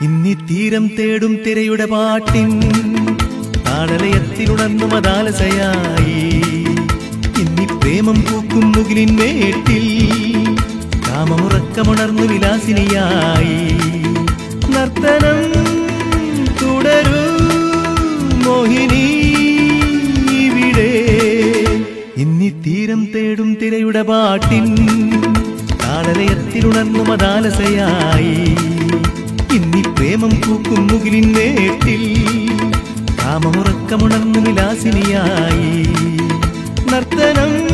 ഇന്നി തീരം തേടും തിരയുടെ പാട്ടിൻ താളലയത്തിലുണർന്നു മതാലസയായി. ഇന്നി പ്രേമം പൂക്കും മുകിലിൻ മേട്ടിൽ കാമമുറക്കമുണർന്നു വിലാസിനിയായി. നർത്തനം തുടരൂ മോഹിനി ഇവിടെ. ഇന്നി തീരം തേടും തിരയുടെ പാട്ടിൻ താളലയത്തിലുണർന്നു മതാലസയായി. ഇന്നി പ്രേമം പൂക്കും മുകിലിൻ മേട്ടിൽ കാമമുറക്കമുണർന്നു വിലാസിനിയായി. നർത്തനം